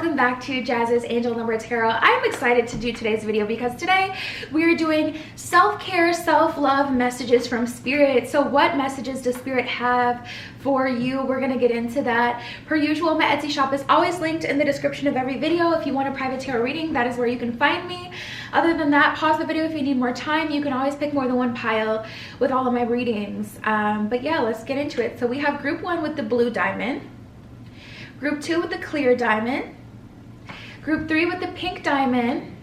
welcome back to Jazz's Angel Number Tarot. I'm excited to do today's video because today we are doing self-care, self-love messages from Spirit. So what messages does Spirit have for you? We're going to get into that. Per usual, my Etsy shop is always linked in the description of every video. If you want a private tarot reading, that is where you can find me. Other than that, pause the video if you need more time. You can always pick more than one pile with all of my readings. But yeah, let's get into it. So we have group 1 with the blue diamond, group 2 with the clear diamond, group 3 with the pink diamond,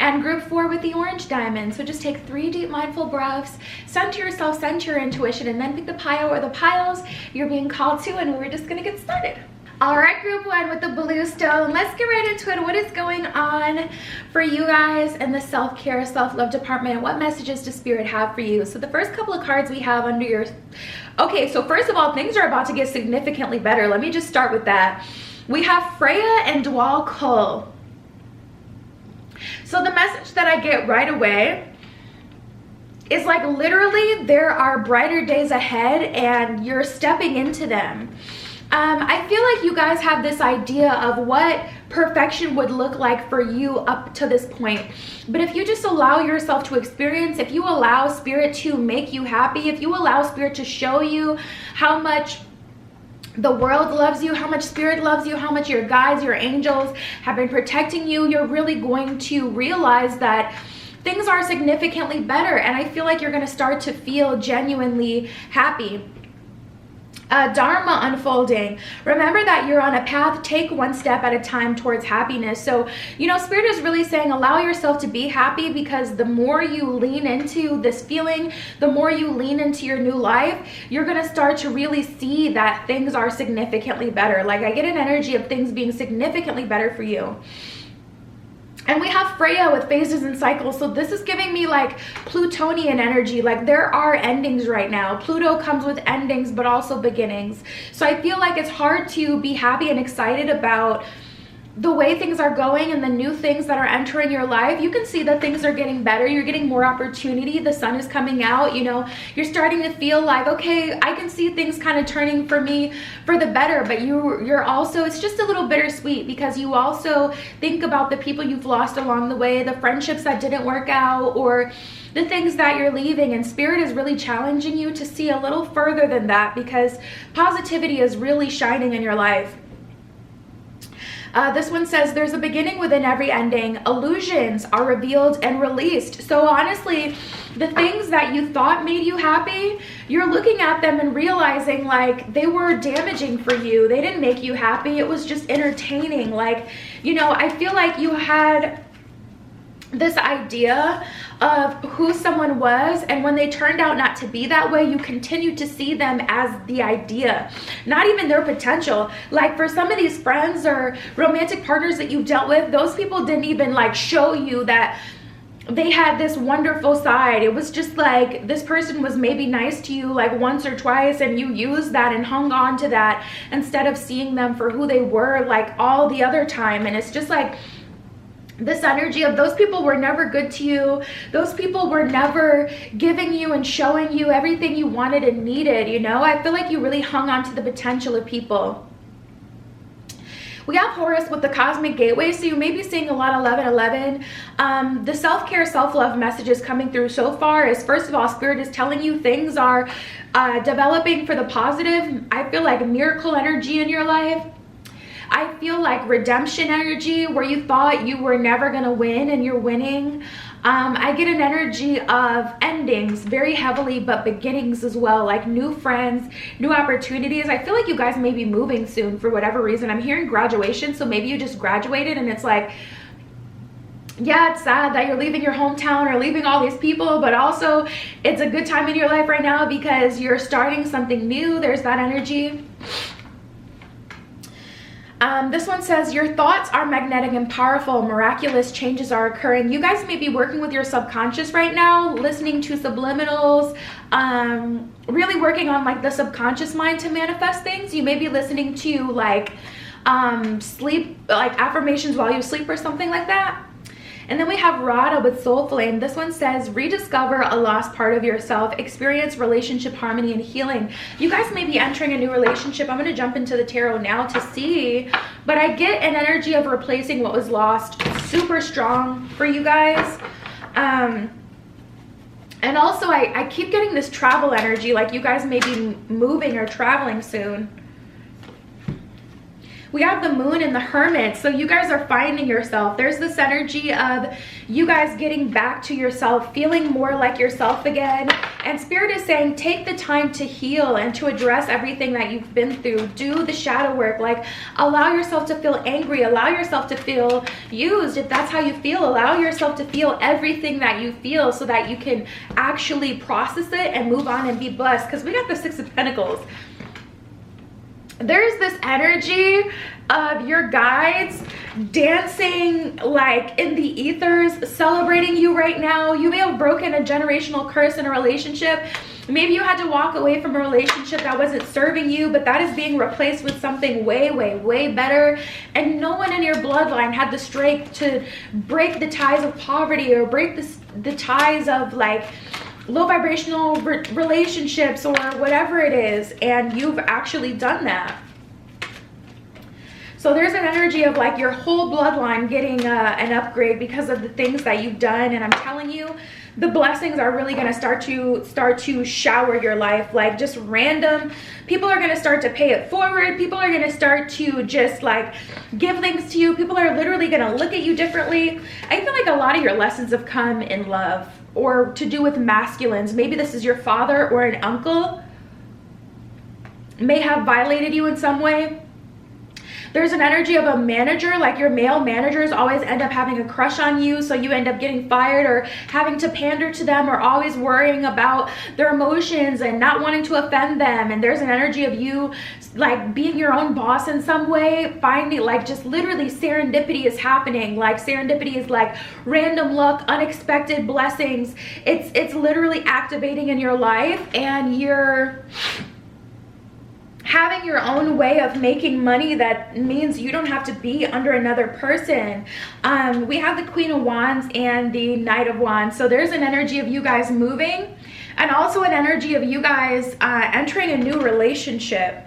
and group 4 with the orange diamond. So just take 3 deep mindful breaths, center yourself, center your intuition, and then pick the pile or the piles you're being called to, and we're just gonna get started. All right, group 1 with the blue stone. Let's get right into it. What is going on for you guys in the self-care, self-love department? What messages does Spirit have for you? So the first couple of cards we have under your... Okay, so first of all, things are about to get significantly better. Let me just start with that. We have Freya and Dwal Kull. So the message that I get right away is like literally there are brighter days ahead and you're stepping into them. I feel like you guys have this idea of what perfection would look like for you up to this point. But if you just allow yourself to experience, if you allow Spirit to make you happy, if you allow Spirit to show you how much the world loves you, how much Spirit loves you, how much your guides, your angels have been protecting you, you're really going to realize that things are significantly better. And I feel like you're going to start to feel genuinely happy. Dharma unfolding. Remember that you're on a path. Take one step at a time towards happiness. So, you know, Spirit is really saying allow yourself to be happy, because the more you lean into this feeling, the more you lean into your new life, you're going to start to really see that things are significantly better. Like, I get an energy of things being significantly better for you. And we have Freya with phases and cycles. So this is giving me like Plutonian energy. Like there are endings right now. Pluto comes with endings, but also beginnings. So I feel like it's hard to be happy and excited about the way things are going and the new things that are entering your life. You can see that things are getting better. You're getting more opportunity. The sun is coming out. You know, you're starting to feel like, okay, I can see things kind of turning for me for the better. But you're also, it's just a little bittersweet, because you also think about the people you've lost along the way, the friendships that didn't work out, or the things that you're leaving. And Spirit is really challenging you to see a little further than that, because positivity is really shining in your life. This one says, there's a beginning within every ending. Illusions are revealed and released. So honestly, the things that you thought made you happy, you're looking at them and realizing like they were damaging for you. They didn't make you happy. It was just entertaining. Like, you know, I feel like you had this idea of who someone was, and when they turned out not to be that way, you continue to see them as the idea, not even their potential. Like for some of these friends or romantic partners that you dealt with, those people didn't even like show you that they had this wonderful side. It was just like this person was maybe nice to you like once or twice, and you used that and hung on to that instead of seeing them for who they were like all the other time. And it's just like this energy of those people were never good to you. Those people were never giving you and showing you everything you wanted and needed, you know? I feel like you really hung on to the potential of people. We have Horus with the cosmic gateway, so you may be seeing a lot of 1111. The self-care, self-love messages coming through so far is, first of all, Spirit is telling you things are developing for the positive. I feel like miracle energy in your life. I feel like redemption energy, where you thought you were never going to win and you're winning. I get an energy of endings very heavily, but beginnings as well, like new friends, new opportunities. I feel like you guys may be moving soon for whatever reason. I'm hearing graduation, so maybe you just graduated and it's like, yeah, it's sad that you're leaving your hometown or leaving all these people, but also it's a good time in your life right now because you're starting something new. There's that energy. This one says, your thoughts are magnetic and powerful. Miraculous changes are occurring. You guys may be working with your subconscious right now, listening to subliminals, really working on like the subconscious mind to manifest things. You may be listening to like sleep, like affirmations while you sleep or something like that. And then we have Radha with Soul Flame. This one says, rediscover a lost part of yourself, experience relationship harmony and healing. You guys may be entering a new relationship. I'm going to jump into the tarot now to see, but I get an energy of replacing what was lost. Super strong for you guys. And also I keep getting this travel energy, like you guys may be moving or traveling soon. We have the Moon and the Hermit, so you guys are finding yourself. There's this energy of you guys getting back to yourself, feeling more like yourself again. And Spirit is saying, take the time to heal and to address everything that you've been through. Do the shadow work, like allow yourself to feel angry, allow yourself to feel used. If that's how you feel, allow yourself to feel everything that you feel so that you can actually process it and move on and be blessed. Because we got the Six of Pentacles. There's this energy of your guides dancing like in the ethers, celebrating you right now. You may have broken a generational curse in a relationship. Maybe you had to walk away from a relationship that wasn't serving you, but that is being replaced with something way, way, way better. And no one in your bloodline had the strength to break the ties of poverty or break the ties of like low vibrational relationships or whatever it is, and you've actually done that. So there's an energy of like your whole bloodline getting an upgrade because of the things that you've done. And I'm telling you, the blessings are really going to start to shower your life. Like just random people are going to start to pay it forward. People are going to start to just like give things to you. People are literally going to look at you differently. I feel like a lot of your lessons have come in love or to do with masculines. Maybe this is your father or an uncle may have violated you in some way. There's an energy of a manager, like your male managers always end up having a crush on you, so you end up getting fired or having to pander to them or always worrying about their emotions and not wanting to offend them. And there's an energy of you like being your own boss in some way, finding like just literally serendipity is happening. Like serendipity is like random luck, unexpected blessings. It's literally activating in your life, and you're having your own way of making money that means you don't have to be under another person. We have the Queen of Wands and the Knight of Wands. So there's an energy of you guys moving, and also an energy of you guys entering a new relationship.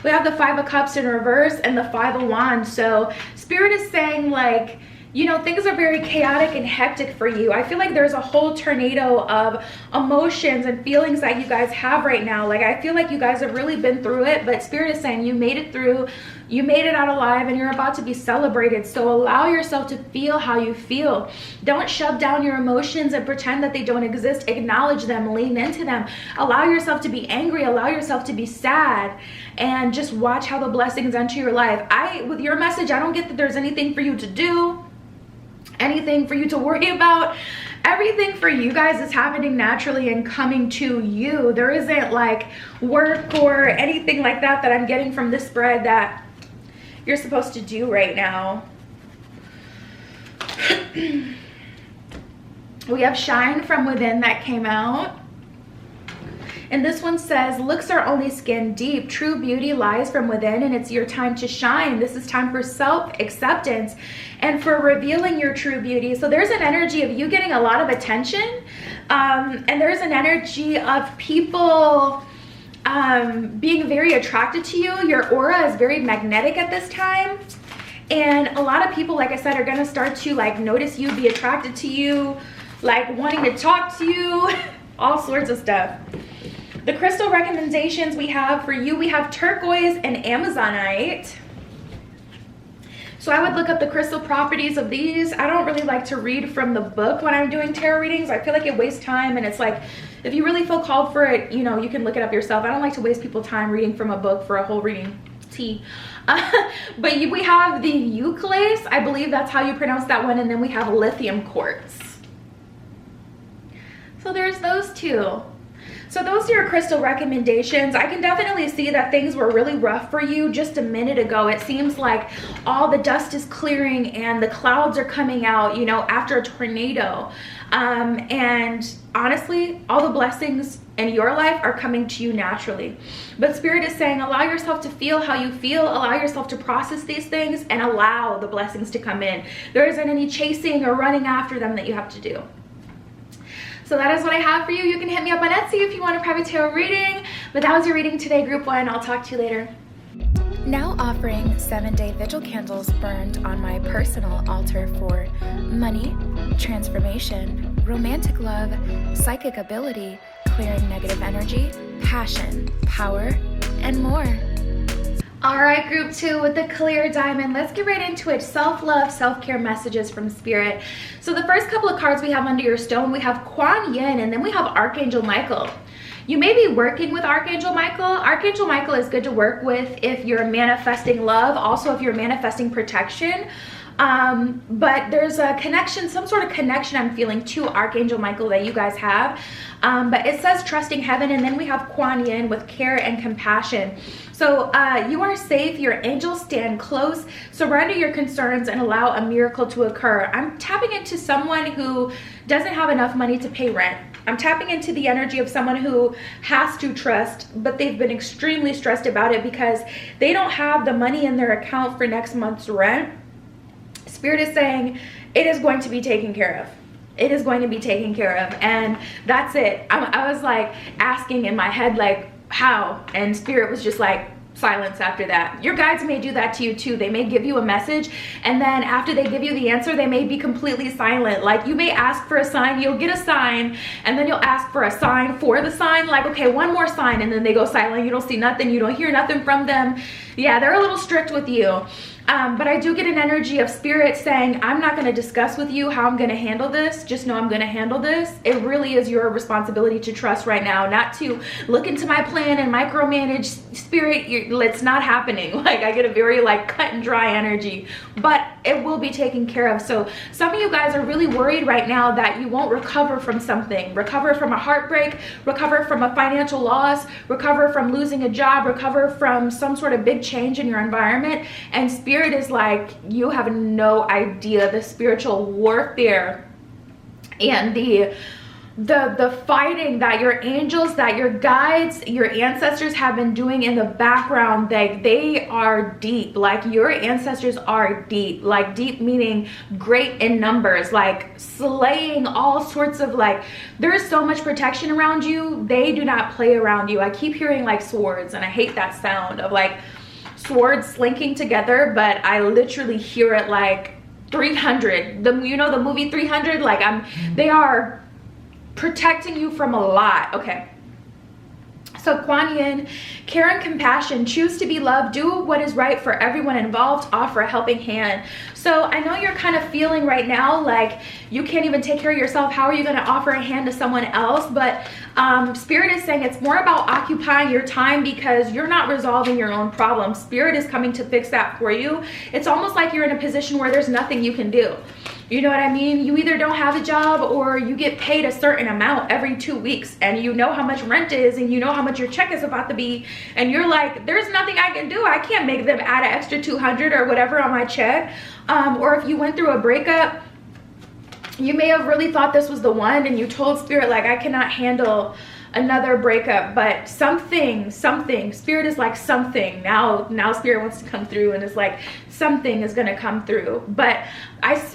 We have the Five of Cups in reverse and the Five of Wands. So Spirit is saying like, you know, things are very chaotic and hectic for you. I feel like there's a whole tornado of emotions and feelings that you guys have right now. Like, I feel like you guys have really been through it, but Spirit is saying you made it through, you made it out alive, and you're about to be celebrated. So allow yourself to feel how you feel. Don't shove down your emotions and pretend that they don't exist. Acknowledge them, lean into them. Allow yourself to be angry, allow yourself to be sad, and just watch how the blessings enter your life. With your message, I don't get that there's anything for you to do, anything for you to worry about. Everything for you guys is happening naturally and coming to you. There isn't like work or anything like that I'm getting from this spread that you're supposed to do right now. We have Shine from Within that came out. And this one says, looks are only skin deep. True beauty lies from within, and it's your time to shine. This is time for self-acceptance and for revealing your true beauty. So there's an energy of you getting a lot of attention. And there's an energy of people being very attracted to you. Your aura is very magnetic at this time. And a lot of people, like I said, are going to start to like notice you, be attracted to you, like wanting to talk to you, all sorts of stuff. The crystal recommendations we have for you, we have turquoise and amazonite. So I would look up the crystal properties of these. I don't really like to read from the book when I'm doing tarot readings. I feel like it wastes time, and it's like, if you really feel called for it, you know, you can look it up yourself. I don't like to waste people's time reading from a book for a whole reading. Tea. But we have the euclase, I believe that's how you pronounce that one, and then we have lithium quartz. So there's those two. So those are your crystal recommendations. I can definitely see that things were really rough for you just a minute ago. It seems like all the dust is clearing and the clouds are coming out, you know, after a tornado. And honestly, all the blessings in your life are coming to you naturally. But Spirit is saying, allow yourself to feel how you feel, allow yourself to process these things, and allow the blessings to come in. There isn't any chasing or running after them that you have to do. So that is what I have for you. You can hit me up on Etsy if you want a private tarot reading. But that was your reading today, group 1. I'll talk to you later. Now offering 7-day vigil candles burned on my personal altar for money, transformation, romantic love, psychic ability, clearing negative energy, passion, power, and more. All right, group 2 with the clear diamond. Let's get right into it. Self-love, self-care messages from Spirit. So the first couple of cards we have under your stone, we have Kuan Yin, and then we have Archangel Michael. You may be working with Archangel Michael. Archangel Michael is good to work with if you're manifesting love, also if you're manifesting protection. But there's a connection, some sort of connection I'm feeling to Archangel Michael that you guys have. But it says trusting heaven, and then we have Kuan Yin with care and compassion. So you are safe, your angels stand close, surrender your concerns and allow a miracle to occur. I'm tapping into someone who doesn't have enough money to pay rent. I'm tapping into the energy of someone who has to trust, but they've been extremely stressed about it because they don't have the money in their account for next month's rent. Spirit is saying it is going to be taken care of. It is going to be taken care of, and that's it. I was like asking in my head, like, how? And Spirit was just like, silence after that. Your guides may do that to you too. They may give you a message, and then after they give you the answer, they may be completely silent. Like, you may ask for a sign, you'll get a sign, and then you'll ask for a sign for the sign, like, okay, one more sign, and then they go silent. You don't see nothing, you don't hear nothing from them. Yeah, they're a little strict with you. But I do get an energy of Spirit saying, I'm not going to discuss with you how I'm going to handle this. Just know I'm going to handle this. It really is your responsibility to trust right now, not to look into my plan and micromanage. Spirit, it's not happening. Like, I get a very like cut and dry energy, but it will be taken care of. So some of you guys are really worried right now that you won't recover from something, recover from a heartbreak, recover from a financial loss, recover from losing a job, recover from some sort of big change in your environment. And Spirit is like, you have no idea the spiritual warfare and the fighting that your angels, that your guides, your ancestors have been doing in the background. They are deep. Like, your ancestors are deep, like deep meaning great in numbers, like slaying all sorts of, like, there is so much protection around you. They do not play around you. I keep hearing like swords, and I hate that sound of like swords slinking together, but I literally hear it like 300. You know the movie 300? Like, they are protecting you from a lot. Okay. So Kuan Yin, care and compassion, choose to be loved, do what is right for everyone involved, offer a helping hand. So I know you're kind of feeling right now like you can't even take care of yourself. How are you going to offer a hand to someone else? But Spirit is saying it's more about occupying your time because you're not resolving your own problems. Spirit is coming to fix that for you. It's almost like you're in a position where there's nothing you can do. You know what I mean? You either don't have a job or you get paid a certain amount every 2 weeks, and you know how much rent is and you know how much your check is about to be, and you're like, there's nothing I can do. I can't make them add an extra 200 or whatever on my check. Or if you went through a breakup, you may have really thought this was the one, and you told Spirit like, I cannot handle another breakup, but something, Spirit is like something. Now Spirit wants to come through, and it's like something is gonna come through. But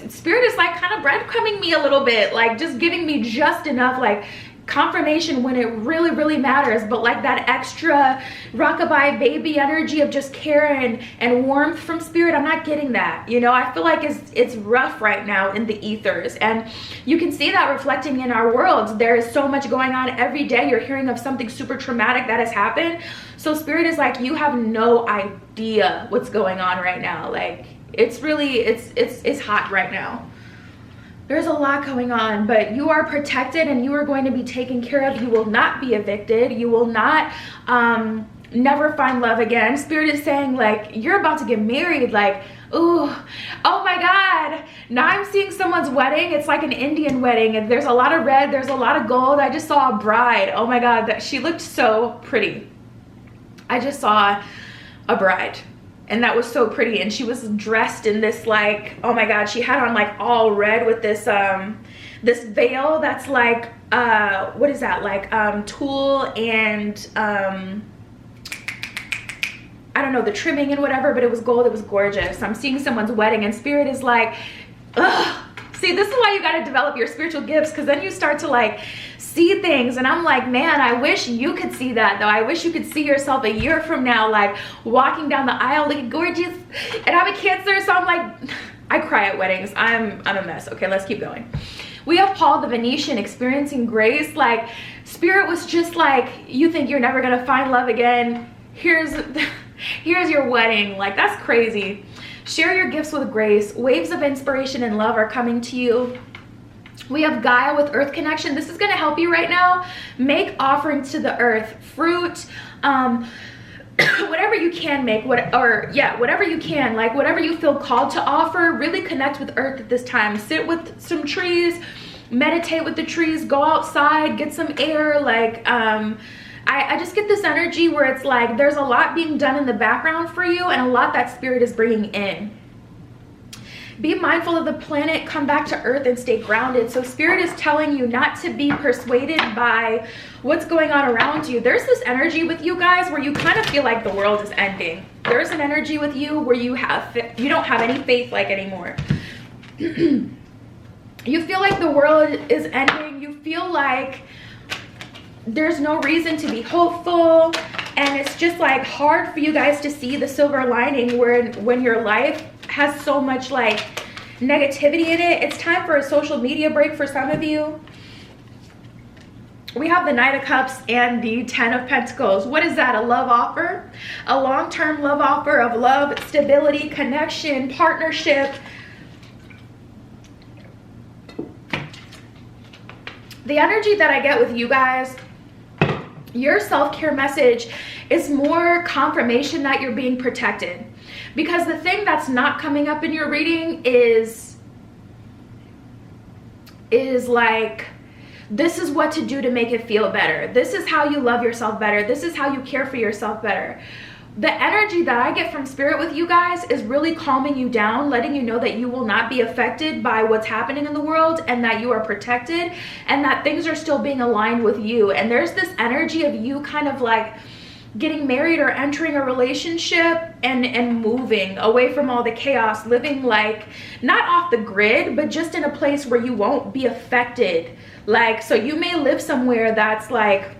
Spirit is like kind of breadcrumbing me a little bit, like just giving me just enough like confirmation when it really, really matters, but like that extra rockabye baby energy of just care and warmth from Spirit, I'm not getting that. You know, I feel like it's rough right now in the ethers, and you can see that reflecting in our world. There is so much going on every day. You're hearing of something super traumatic that has happened. So Spirit is like, you have no idea what's going on right now. Like, it's really, it's hot right now. There's a lot going on, but you are protected and you are going to be taken care of. You will not be evicted. You will not never find love again. Spirit is saying like, you're about to get married. Like, ooh, oh my God. Now I'm seeing someone's wedding. It's like an Indian wedding. And there's a lot of red. There's a lot of gold. I just saw a bride. Oh my God, that she looked so pretty. I just saw a bride. And that was so pretty. And she was dressed in this like, oh my God, she had on like all red with this, this veil that's like, what is that? Like, tulle and, I don't know, the trimming and whatever, but it was gold. It was gorgeous. I'm seeing someone's wedding, and Spirit is like, ugh. See, this is why you got to develop your spiritual gifts, because then you start to like see things. And I'm like, man, I wish you could see that though. I wish you could see yourself a year from now, like walking down the aisle looking gorgeous. And I'm a Cancer, so I'm like, I cry at weddings. I'm a mess. Okay, let's keep going. We have Paul the Venetian experiencing grace. Like, Spirit was just like, you think you're never gonna find love again? Here's your wedding. Like, that's crazy. Share your gifts with grace. Waves of inspiration and love are coming to you. We have Gaia with Earth connection. This is going to help you right now. Make offerings to the earth, fruit, whatever you can make, whatever you can, like whatever you feel called to offer. Really connect with earth at this time. Sit with some trees, meditate with the trees, go outside, get some air. Like, I just get this energy where it's like there's a lot being done in the background for you, and a lot that Spirit is bringing in. Be mindful of the planet, come back to earth, and stay grounded. So Spirit is telling you not to be persuaded by what's going on around you. There's this energy with you guys where you kind of feel like the world is ending. There's an energy with you where you don't have any faith like anymore. You feel like the world is ending. You feel like there's no reason to be hopeful, and it's just like hard for you guys to see the silver lining when your life has so much like negativity in it. It's time for a social media break for some of you. We have the Knight of Cups and the Ten of Pentacles. What is that? A love offer? A long-term love offer of love, stability, connection, partnership. The energy that I get with you guys, your self-care message is more confirmation that you're being protected. Because the thing that's not coming up in your reading is like, this is what to do to make it feel better. This is how you love yourself better. This is how you care for yourself better. The energy that I get from Spirit with you guys is really calming you down, letting you know that you will not be affected by what's happening in the world, and that you are protected, and that things are still being aligned with you. And there's this energy of you kind of like getting married or entering a relationship and moving away from all the chaos, living like not off the grid, but just in a place where you won't be affected. Like, so you may live somewhere that's like,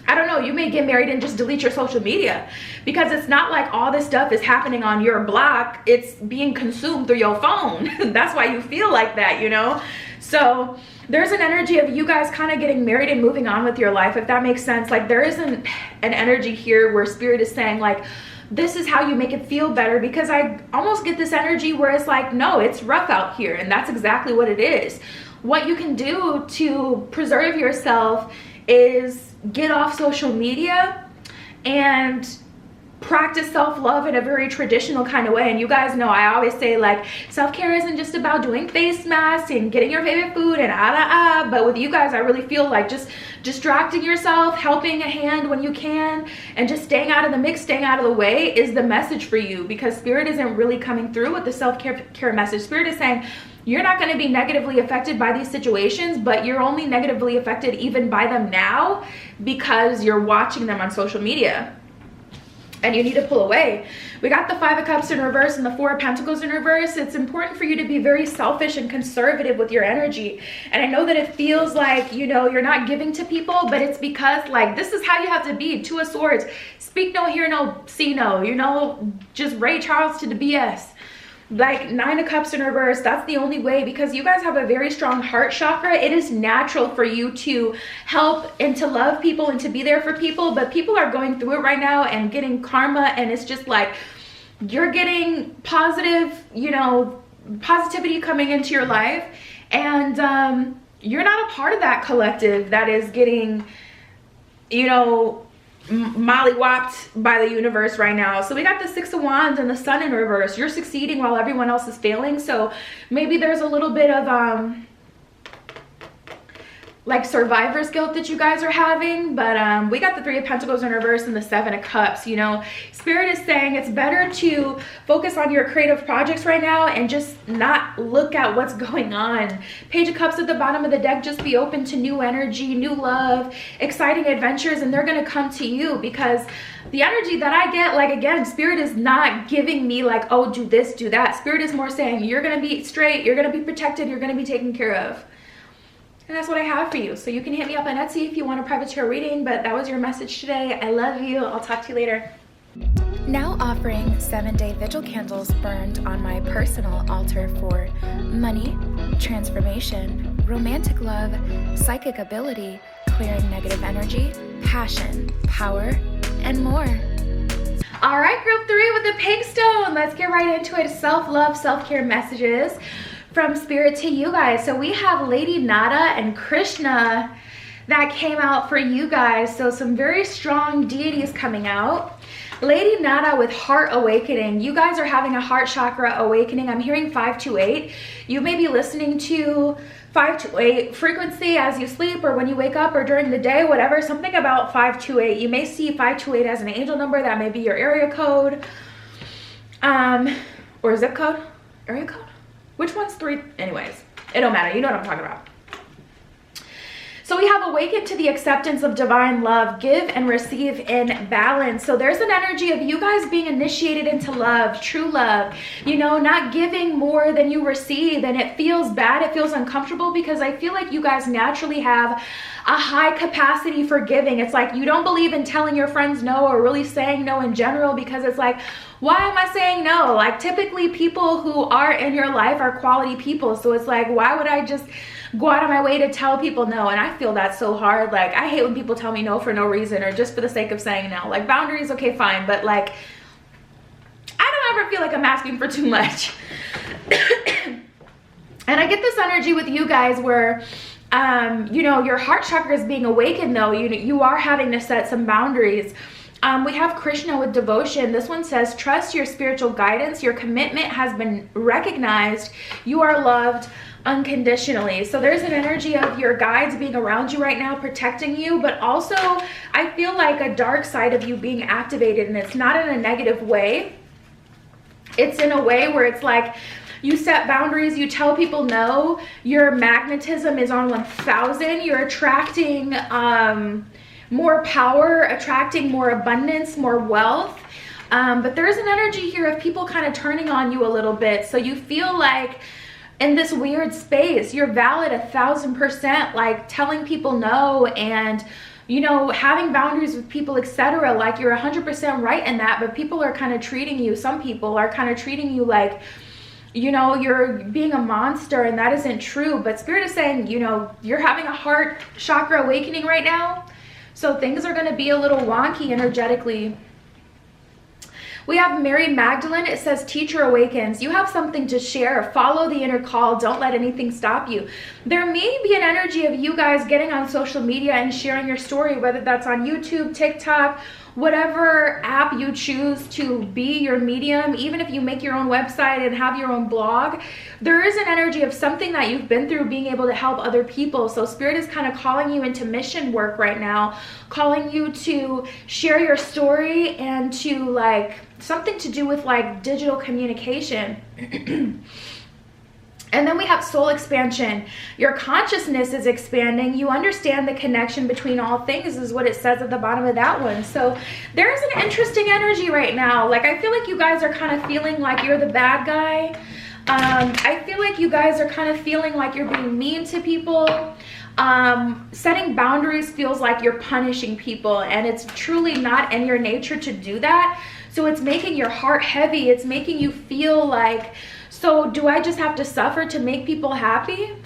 I don't know, you may get married and just delete your social media, because it's not like all this stuff is happening on your block. It's being consumed through your phone. That's why you feel like that, you know? So there's an energy of you guys kind of getting married and moving on with your life, if that makes sense. Like, there isn't an energy here where Spirit is saying like, this is how you make it feel better, because I almost get this energy where it's like, no, it's rough out here. And that's exactly what it is. What you can do to preserve yourself is get off social media and practice self-love in a very traditional kind of way. And you guys know I always say like, self-care isn't just about doing face masks and getting your favorite food and but with you guys I really feel like just distracting yourself, helping a hand when you can, and just staying out of the mix, staying out of the way is the message for you, because Spirit isn't really coming through with the self-care message. Spirit is saying you're not going to be negatively affected by these situations, but you're only negatively affected even by them now because you're watching them on social media. And you need to pull away. We got the Five of Cups in reverse and the Four of Pentacles in reverse. It's important for you to be very selfish and conservative with your energy. And I know that it feels like, you know, you're not giving to people, but it's because like, this is how you have to be. Two of Swords. Speak no, hear no, see no. You know, just Ray Charles to the BS. Like Nine of Cups in reverse, that's the only way, because you guys have a very strong heart chakra. It is natural for you to help and to love people and to be there for people, but people are going through it right now and getting karma, and it's just like you're getting positive, you know, positivity coming into your life, and you're not a part of that collective that is getting, you know, mollywopped by the universe right now. So we got the Six of Wands and the Sun in reverse. You're succeeding while everyone else is failing. So maybe there's a little bit of like survivor's guilt that you guys are having, but we got the Three of Pentacles in reverse and the Seven of Cups. You know, Spirit is saying it's better to focus on your creative projects right now and just not look at what's going on. Page of Cups at the bottom of the deck. Just be open to new energy, new love, exciting adventures, and they're going to come to you, because the energy that I get, like, again, Spirit is not giving me like, oh, do this, do that. Spirit is more saying you're going to be straight, you're going to be protected, you're going to be taken care of. And that's what I have for you. So you can hit me up on Etsy if you want a private tarot reading, but that was your message today. I love you. I'll talk to you later. Now offering 7-day vigil candles burned on my personal altar for money, transformation, romantic love, psychic ability, clearing negative energy, passion, power, and more. All right, group 3 with the pink stone. Let's get right into it. Self-love, self-care messages from Spirit to you guys. So we have Lady Nada and Krishna that came out for you guys. So some very strong deities coming out. Lady Nada with heart awakening. You guys are having a heart chakra awakening. I'm hearing 528. You may be listening to 528 frequency as you sleep or when you wake up or during the day, whatever. Something about 528. You may see 528 as an angel number. That may be your area code or zip code. Area code? Which one's 3? Anyways, it don't matter. You know what I'm talking about. So we have awakened to the acceptance of divine love, give and receive in balance. So there's an energy of you guys being initiated into love, true love, you know, not giving more than you receive. And it feels bad. It feels uncomfortable because I feel like you guys naturally have a high capacity for giving. It's like you don't believe in telling your friends no or really saying no in general, because it's like, why am I saying no? Like, typically people who are in your life are quality people. So it's like, why would I just go out of my way to tell people no? And I feel that so hard. Like, I hate when people tell me no for no reason or just for the sake of saying no. Like, boundaries, okay, fine. But like, I don't ever feel like I'm asking for too much. And I get this energy with you guys where, you know, your heart chakra is being awakened though. You are having to set some boundaries. We have Krishna with devotion. This one says, trust your spiritual guidance. Your commitment has been recognized. You are loved unconditionally. So there's an energy of your guides being around you right now, protecting you, but also I feel like a dark side of you being activated, and it's not in a negative way. It's in a way where it's like you set boundaries, you tell people no, your magnetism is on 1000, you're attracting more power, attracting more abundance, more wealth. But there's an energy here of people kind of turning on you a little bit. So you feel like in this weird space, you're valid 1000%, like telling people no and, you know, having boundaries with people, etc. Like you're 100% right in that, but people are kind of treating you, some people are kind of treating you like, you know, you're being a monster, and that isn't true. But Spirit is saying, you know, you're having a heart chakra awakening right now. So things are going to be a little wonky energetically. We have Mary Magdalene. It says, teacher awakens. You have something to share. Follow the inner call. Don't let anything stop you. There may be an energy of you guys getting on social media and sharing your story, whether that's on YouTube, TikTok, whatever app you choose to be your medium. Even if you make your own website and have your own blog, there is an energy of something that you've been through being able to help other people. So Spirit is kind of calling you into mission work right now, calling you to share your story and to like something to do with like digital communication. And then we have soul expansion. Your consciousness is expanding. You understand the connection between all things is what it says at the bottom of that one. So there's an interesting energy right now. Like, I feel like you guys are kind of feeling like you're the bad guy. I feel like you guys are kind of feeling like you're being mean to people. Setting boundaries feels like you're punishing people, and it's truly not in your nature to do that. So it's making your heart heavy. It's making you feel like, so do I just have to suffer to make people happy?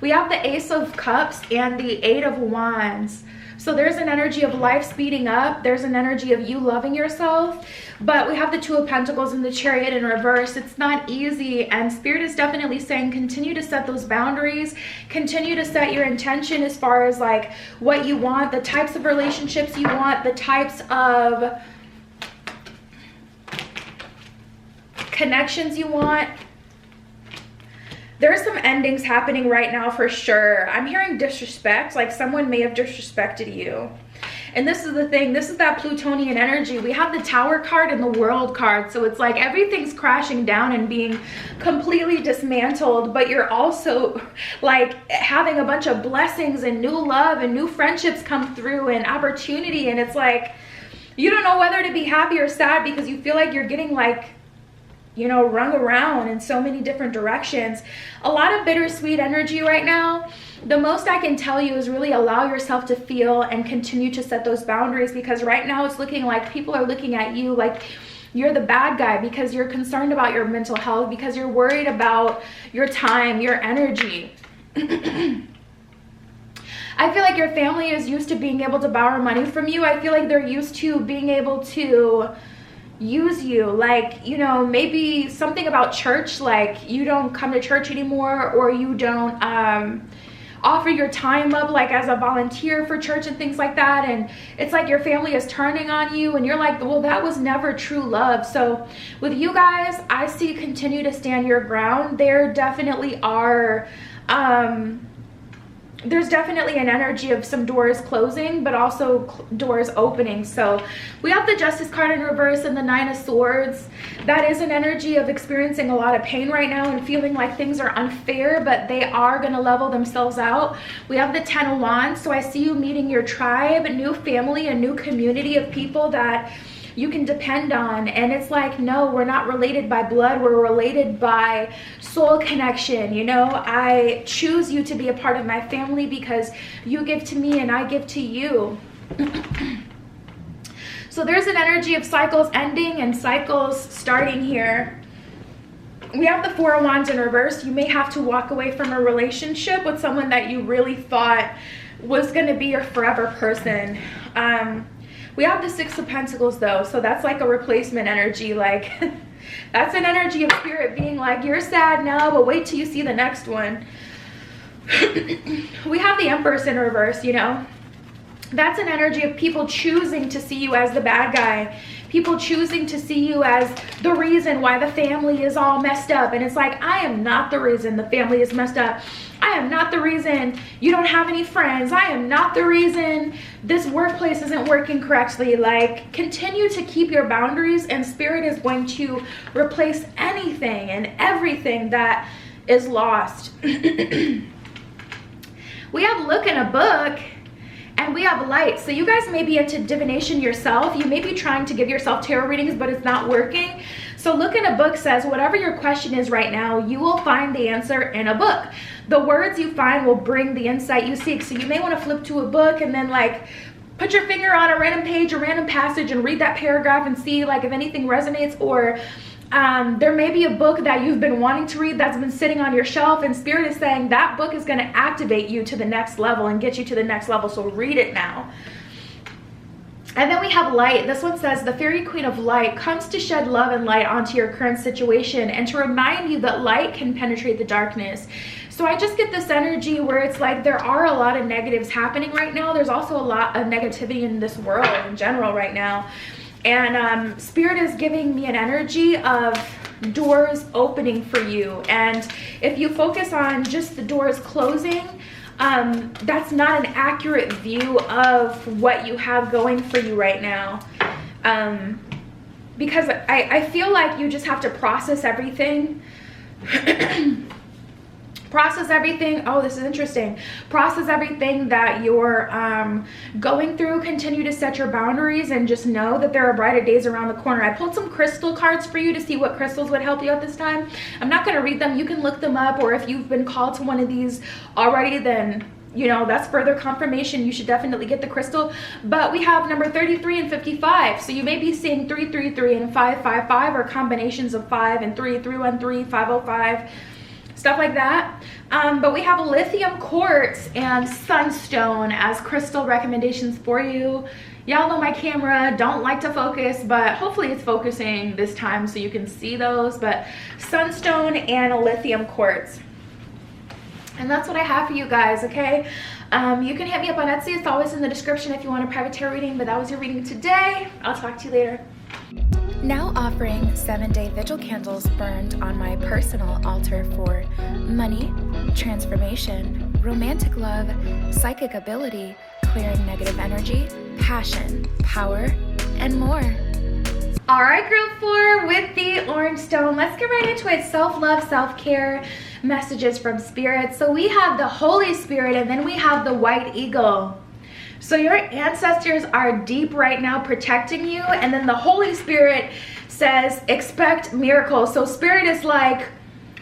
We have the Ace of Cups and the 8 of Wands. So there's an energy of life speeding up. There's an energy of you loving yourself. But we have the Two of Pentacles and the Chariot in reverse. It's not easy. And Spirit is definitely saying continue to set those boundaries. Continue to set your intention as far as like what you want, the types of relationships you want, the types of connections you want. There's some endings happening right now for sure. I'm hearing disrespect, like someone may have disrespected you. And this is the thing, this is that Plutonian energy. We have the Tower card and the World card. So it's like everything's crashing down and being completely dismantled, but you're also like having a bunch of blessings and new love and new friendships come through and opportunity. And it's like, you don't know whether to be happy or sad because you feel like you're getting like, you know, rung around in so many different directions. A lot of bittersweet energy right now. The most I can tell you is really allow yourself to feel and continue to set those boundaries, because right now it's looking like people are looking at you like you're the bad guy because you're concerned about your mental health, because you're worried about your time, your energy. I feel like your family is used to being able to borrow money from you. I feel like they're used to being able to use you, like, you know, maybe something about church, like you don't come to church anymore, or you don't offer your time up like as a volunteer for church and things like that, and it's like your family is turning on you and you're like, well, that was never true love. So with you guys, I see continue to stand your ground. There definitely are there's definitely an energy of some doors closing, but also doors opening. So we have the Justice card in reverse and the Nine of Swords. That is an energy of experiencing a lot of pain right now and feeling like things are unfair, but they are going to level themselves out. We have the Ten of Wands. So I see you meeting your tribe, a new family, a new community of people that you can depend on. And it's like, no, we're not related by blood, we're related by soul connection. You know, I choose you to be a part of my family because you give to me and I give to you. So there's an energy of cycles ending and cycles starting here. We have the Four of Wands in reverse. You may have to walk away from a relationship with someone that you really thought was going to be your forever person. We have the Six of Pentacles though, so that's like a replacement energy. Like that's an energy of Spirit being like, you're sad now, but wait till you see the next one. We have the Empress in reverse, you know. That's an energy of people choosing to see you as the bad guy. People choosing to see you as the reason why the family is all messed up. And it's like, I am not the reason the family is messed up. I am not the reason you don't have any friends. I am not the reason this workplace isn't working correctly. Like, continue to keep your boundaries, and Spirit is going to replace anything and everything that is lost. We have Look in a Book. And we have Light. So you guys may be into divination yourself. You may be trying to give yourself tarot readings, but it's not working. So Look in a Book says, whatever your question is right now, you will find the answer in a book. The words you find will bring the insight you seek. So you may want to flip to a book and then like put your finger on a random page, a random passage, and read that paragraph and see like if anything resonates. Or there may be a book that you've been wanting to read that's been sitting on your shelf, and Spirit is saying that book is going to activate you to the next level and get you to the next level. So read it now. And then we have Light. This one says, the Fairy Queen of Light comes to shed love and light onto your current situation and to remind you that light can penetrate the darkness. So I just get this energy where it's like there are a lot of negatives happening right now. There's also a lot of negativity in this world in general right now. And Spirit is giving me an energy of doors opening for you. And if you focus on just the doors closing, that's not an accurate view of what you have going for you right now. Because I feel like you just have to process everything. Process everything. Oh, this is interesting. Process everything that you're going through. Continue to set your boundaries and just know that there are brighter days around the corner. I pulled some crystal cards for you to see what crystals would help you at this time. I'm not going to read them. You can look them up, or if you've been called to one of these already, then you know that's further confirmation. You should definitely get the crystal. But we have number 33 and 55. So you may be seeing 333 and 555, or combinations of 5 and 3, 313, 505. stuff like that. But we have lithium quartz and sunstone as crystal recommendations for you. Y'all know my camera don't like to focus, but hopefully it's focusing this time so you can see those. But sunstone and a lithium quartz. And that's what I have for you guys, okay? You can hit me up on Etsy. It's always in the description if you want a private tarot reading, but that was your reading today. I'll talk to you later. Now offering 7-day vigil candles burned on my personal altar for money, transformation, romantic love, psychic ability, clearing negative energy, passion, power, and more. All right, group 4 with the orange stone. Let's get right into it. Self-love, self-care messages from spirit. So we have the Holy Spirit and then we have the white eagle. So your ancestors are deep right now protecting you, and then the Holy Spirit says expect miracles. So spirit is like,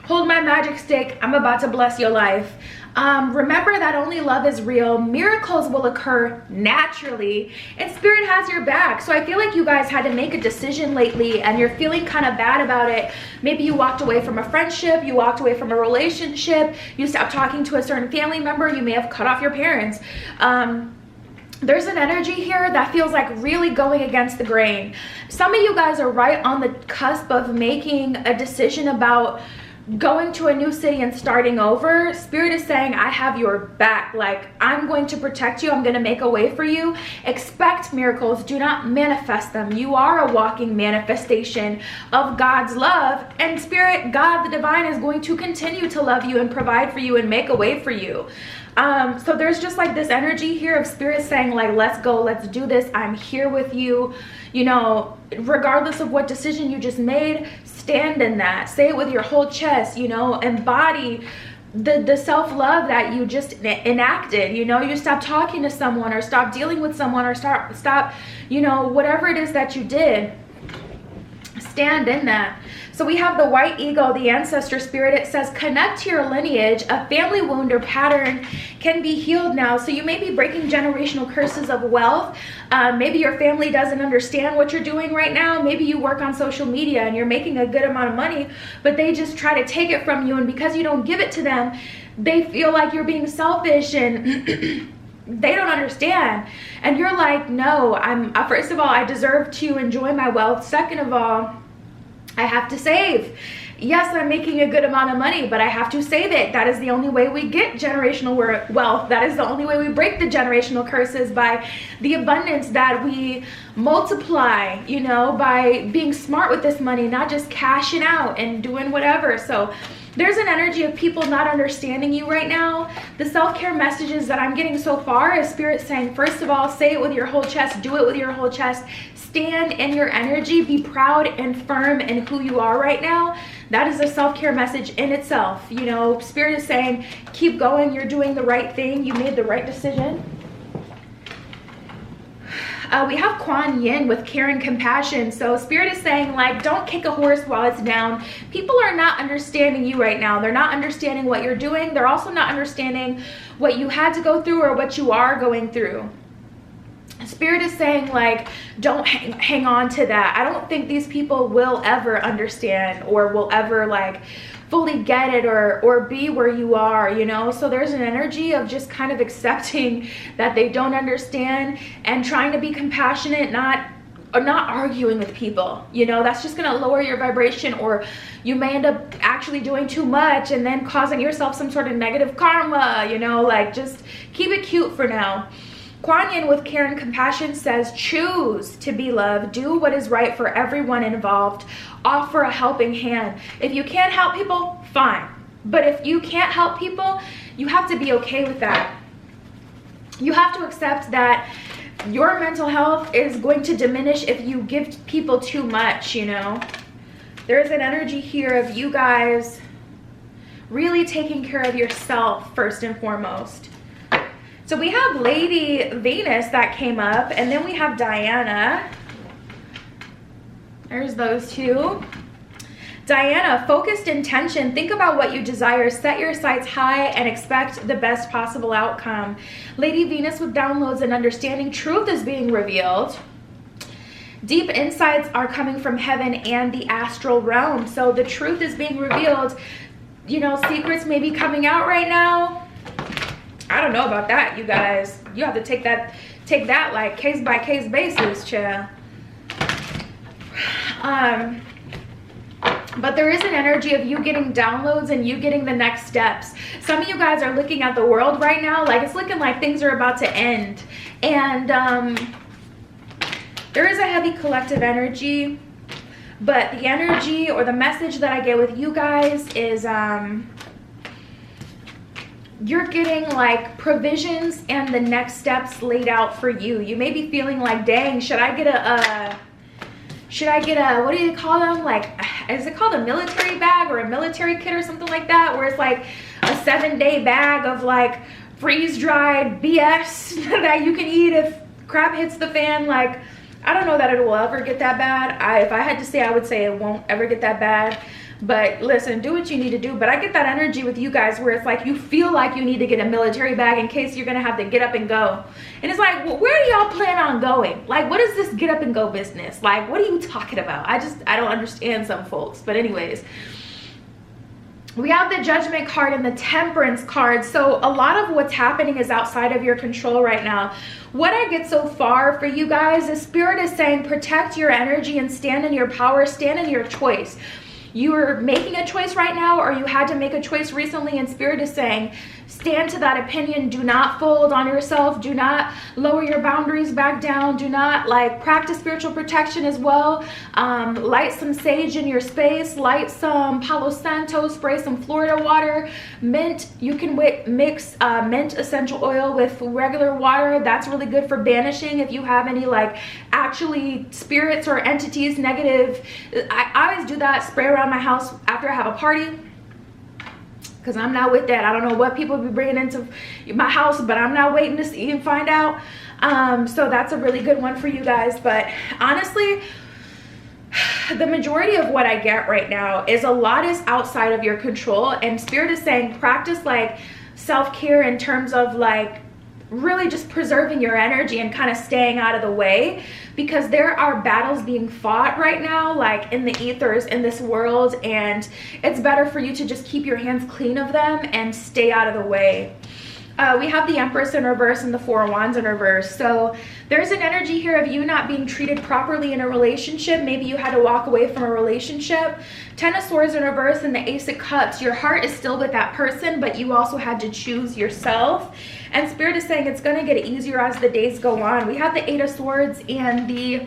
hold my magic stick, I'm about to bless your life. Remember that only love is real. Miracles will occur naturally, and spirit has your back. So I feel like you guys had to make a decision lately and you're feeling kind of bad about it. Maybe you walked away from a friendship, you walked away from a relationship, you stopped talking to a certain family member, you may have cut off your parents. There's an energy here that feels like really going against the grain. Some of you guys are right on the cusp of making a decision about going to a new city and starting over. Spirit is saying, I have your back. Like, I'm going to protect you. I'm going to make a way for you. Expect miracles. Do not manifest them. You are a walking manifestation of God's love. And Spirit, God, the divine, is going to continue to love you and provide for you and make a way for you. So there's just like this energy here of spirit saying like, let's go, let's do this. I'm here with you. You know, regardless of what decision you just made, stand in that. Say it with your whole chest, you know, embody the self-love that you just enacted. You know, you stop talking to someone or stop dealing with someone or stop, you know, whatever it is that you did, stand in that. So we have the white eagle, the ancestor spirit. It says connect to your lineage. A family wound or pattern can be healed now. So you may be breaking generational curses of wealth. Maybe your family doesn't understand what you're doing right now. Maybe you work on social media and you're making a good amount of money, but they just try to take it from you. And because you don't give it to them, they feel like you're being selfish and they don't understand. And you're like, no, first of all, I deserve to enjoy my wealth. Second of all, I have to save. Yes, I'm making a good amount of money, but I have to save it. That is the only way we get generational wealth. That is the only way we break the generational curses, by the abundance that we multiply, you know, by being smart with this money, not just cashing out and doing whatever. So there's an energy of people not understanding you right now. The self-care messages that I'm getting so far is spirit saying, first of all, say it with your whole chest, do it with your whole chest. Stand in your energy, be proud and firm in who you are right now. That is a self-care message in itself. You know, spirit is saying, keep going, you're doing the right thing, you made the right decision. We have Kuan Yin with care and compassion. So spirit is saying, like, don't kick a horse while it's down. People are not understanding you right now. They're not understanding what you're doing. They're also not understanding what you had to go through or what you are going through. Spirit is saying, like, don't hang on to that. I don't think these people will ever understand or will ever like fully get it or be where you are, you know. So there's an energy of just kind of accepting that they don't understand and trying to be compassionate, not arguing with people, you know. That's just gonna lower your vibration, or you may end up actually doing too much and then causing yourself some sort of negative karma, you know. Like, just keep it cute for now. Kuan Yin with care and compassion says, choose to be loved. Do what is right for everyone involved. Offer a helping hand. If you can't help people, fine. But if you can't help people, you have to be okay with that. You have to accept that your mental health is going to diminish if you give people too much, you know. There's an energy here of you guys really taking care of yourself first and foremost. So we have Lady Venus that came up, and then we have Diana. There's those two. Diana, focused intention. Think about what you desire. Set your sights high and expect the best possible outcome. Lady Venus with downloads and understanding. Truth is being revealed. Deep insights are coming from heaven and the astral realm. So the truth is being revealed. you know, secrets may be coming out right now. I don't know about that, you guys. You have to take that like case by case basis, chill. But there is an energy of you getting downloads and you getting the next steps. Some of you guys are looking at the world right now like it's looking like things are about to end. And there is a heavy collective energy, but the energy or the message that I get with you guys is you're getting like provisions and the next steps laid out for you. You may be feeling like, dang, should I get a, what do you call them? Like, is it called a military bag or a military kit or something like that? Where it's like a 7-day bag of like freeze-dried BS that you can eat if crap hits the fan. Like, I don't know that it will ever get that bad. If I had to say, I would say it won't ever get that bad. But listen, do what you need to do. But I get that energy with you guys where it's like you feel like you need to get a military bag in case you're going to have to get up and go. And it's like, well, where do y'all plan on going? Like, what is this get up and go business? Like, what are you talking about? I don't understand some folks. But anyways, we have the Judgment card and the Temperance card. So a lot of what's happening is outside of your control right now. What I get so far for you guys is Spirit is saying protect your energy and stand in your power, stand in your choice. You are making a choice right now, or you had to make a choice recently, and Spirit is saying stand to that opinion. Do not fold on yourself. Do not lower your boundaries back down. Do not like practice spiritual protection as well. Light some sage in your space. Light some Palo Santo. Spray some Florida water. Mint. You can mix mint essential oil with regular water. That's really good for banishing if you have any like actually spirits or entities negative. I always do that. Spray around my house after I have a party, because I'm not with that. I don't know what people be bringing into my house, but I'm not waiting to see and find out. So that's a really good one for you guys. But honestly, the majority of what I get right now is a lot is outside of your control, and Spirit is saying practice like self-care in terms of like really just preserving your energy and kind of staying out of the way, because there are battles being fought right now like in the ethers in this world, and it's better for you to just keep your hands clean of them and stay out of the way. We have the Empress in reverse and the Four of Wands in reverse. So there's an energy here of you not being treated properly in a relationship. Maybe you had to walk away from a relationship. Ten of Swords in reverse and the Ace of Cups. Your heart is still with that person, but you also had to choose yourself. And Spirit is saying it's going to get easier as the days go on. We have the Eight of Swords and the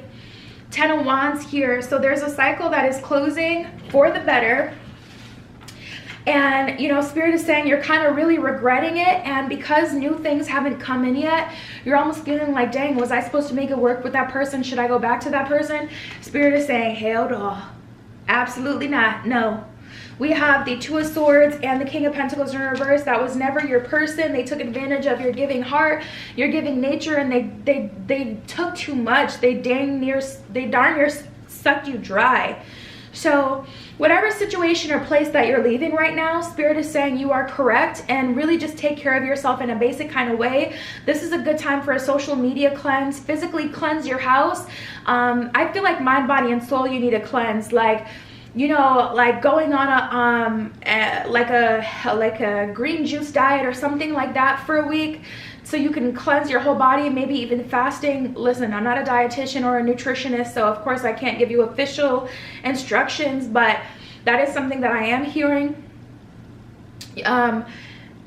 Ten of Wands here. So there's a cycle that is closing for the better. And, you know, Spirit is saying you're kind of really regretting it. And because new things haven't come in yet, you're almost feeling like, dang, was I supposed to make it work with that person? Should I go back to that person? Spirit is saying, hell no. Absolutely not. No. We have the Two of Swords and the King of Pentacles in reverse. That was never your person. They took advantage of your giving heart, your giving nature, and they took too much. They darn near sucked you dry. So whatever situation or place that you're leaving right now, Spirit is saying you are correct, and really just take care of yourself in a basic kind of way. This is a good time for a social media cleanse. Physically cleanse your house. I feel like mind, body, and soul you need to cleanse. Like, you know, like going on a green juice diet or something like that for a week, so you can cleanse your whole body, maybe even fasting. Listen, I'm not a dietitian or a nutritionist, so of course I can't give you official instructions, but that is something that I am hearing.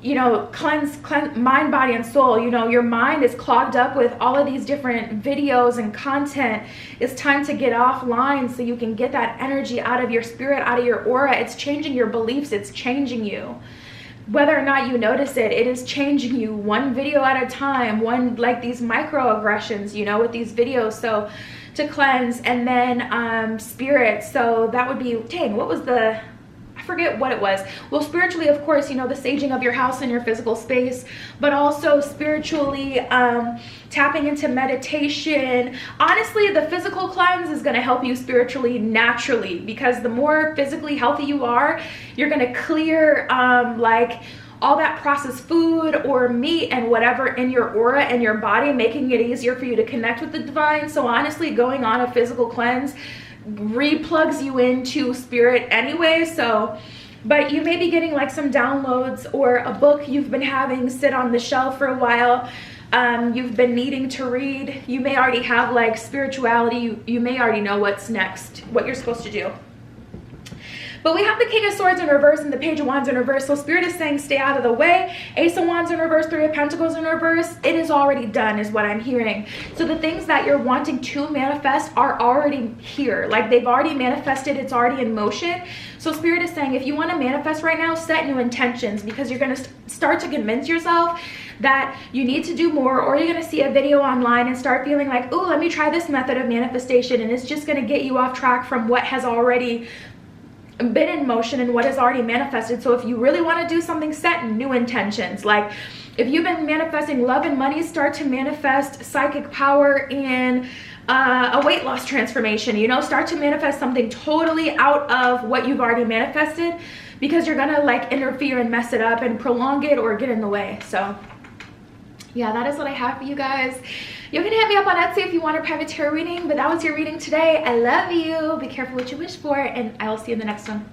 You know, cleanse mind, body, and soul. You know, your mind is clogged up with all of these different videos and content. It's time to get offline so you can get that energy out of your spirit, out of your aura. It's changing your beliefs. It's changing you. Whether or not you notice it, it is changing you one video at a time, one like these microaggressions, you know, with these videos. So to cleanse, and then Spirit. So that would be, dang, what was the, I forget what it was. Well, spiritually, of course, you know, the saging of your house and your physical space, but also spiritually tapping into meditation. Honestly, the physical cleanse is going to help you spiritually naturally, because the more physically healthy you are, you're going to clear like all that processed food or meat and whatever in your aura and your body, making it easier for you to connect with the divine. So honestly, going on a physical cleanse replugs you into spirit anyway. So but you may be getting like some downloads or a book you've been having sit on the shelf for a while. You've been needing to read. You may already have like spirituality. You may already know what's next, what you're supposed to do. But we have the King of Swords in reverse and the Page of Wands in reverse. So Spirit is saying stay out of the way. Ace of Wands in reverse, Three of Pentacles in reverse. It is already done is what I'm hearing. So the things that you're wanting to manifest are already here. Like they've already manifested. It's already in motion. So Spirit is saying if you want to manifest right now, set new intentions, because you're going to start to convince yourself that you need to do more, or you're going to see a video online and start feeling like, oh, let me try this method of manifestation. And it's just going to get you off track from what has already been in motion and what is already manifested. So if you really want to do something, set new intentions. Like if you've been manifesting love and money, start to manifest psychic power and a weight loss transformation. You know, start to manifest something totally out of what you've already manifested, because you're gonna like interfere and mess it up and prolong it or get in the way. So yeah, that is what I have for you guys. You can hit me up on Etsy if you want a private tarot reading, but that was your reading today. I love you. Be careful what you wish for, and I will see you in the next one.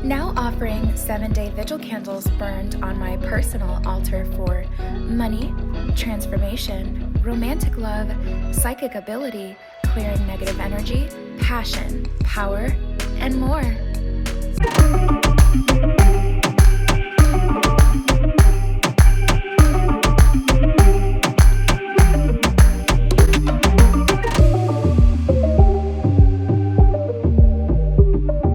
Now offering 7-day vigil candles burned on my personal altar for money, transformation, romantic love, psychic ability, clearing negative energy, passion, power, and more.